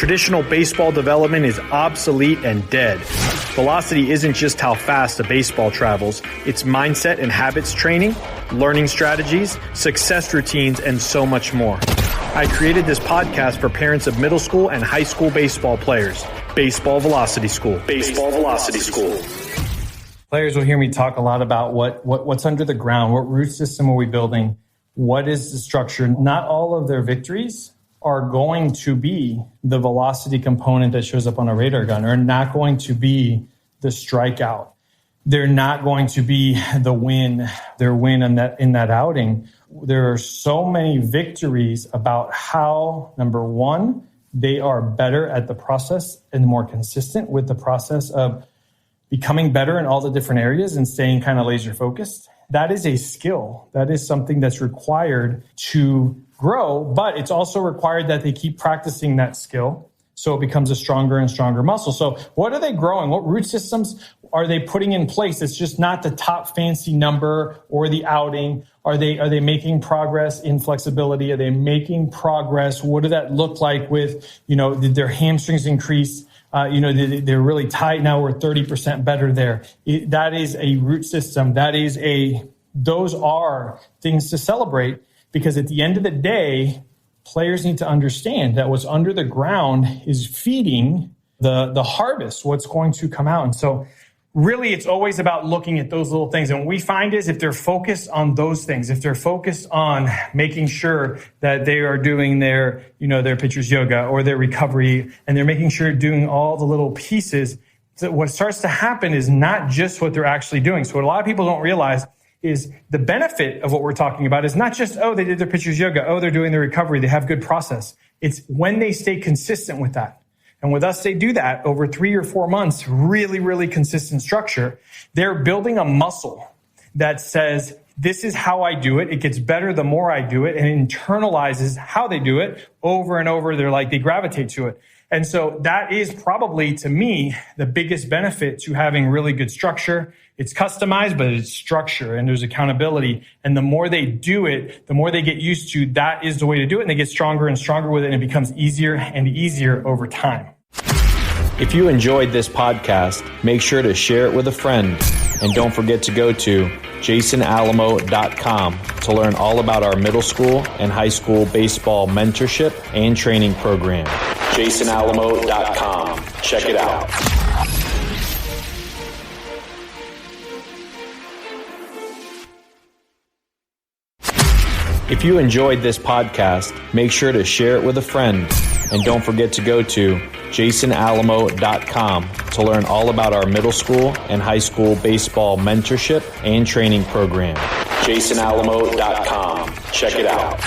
Traditional baseball development is obsolete and dead. Velocity isn't just how fast a baseball travels, it's mindset and habits training, learning strategies, success routines, and so much more. I created this podcast for parents of middle school and high school baseball players. Baseball Velocity School. Baseball Velocity School. Players will hear me talk a lot about what's under the ground, what root system are we building, what is the structure. Not all of their victories are going to be the velocity component that shows up on a radar gun, or not going to be the strikeout. They're not going to be their win in that outing. There are so many victories about how, number one, they are better at the process and more consistent with the process of becoming better in all the different areas and staying kind of laser focused. That is a skill. That is something that's required to grow, but it's also required that they keep practicing that skill so it becomes a stronger and stronger muscle. So what are they growing? What root systems are they putting in place? It's just not the top fancy number or the outing. Are they making progress in flexibility? Are they making progress? What did that look like with, did their hamstrings increase? They're really tight now. We're 30% better there. That is a root system. Those are things to celebrate, because at the end of the day, players need to understand that what's under the ground is feeding the harvest, what's going to come out. And so really, it's always about looking at those little things. And what we find is if they're focused on those things, if they're focused on making sure that they are doing their pitcher's yoga or their recovery, and they're making sure doing all the little pieces, that what starts to happen is not just what they're actually doing. So what a lot of people don't realize is the benefit of what we're talking about is not just, they did their pitcher's yoga, they're doing their recovery, they have good process. It's when they stay consistent with that. And with us, they do that over 3 or 4 months, really, really consistent structure. They're building a muscle that says, this is how I do it. It gets better the more I do it, and it internalizes how they do it over and over. They gravitate to it. And so that is probably, to me, the biggest benefit to having really good structure. It's customized, but it's structure, and there's accountability. And the more they do it, the more they get used to, that is the way to do it. And they get stronger and stronger with it, and it becomes easier and easier over time. If you enjoyed this podcast, make sure to share it with a friend. And don't forget to go to jasonalamo.com to learn all about our middle school and high school baseball mentorship and training program. jasonalamo.com. Check it out. If you enjoyed this podcast, make sure to share it with a friend. And don't forget to go to jasonalamo.com to learn all about our middle school and high school baseball mentorship and training program. jasonalamo.com. Check it out.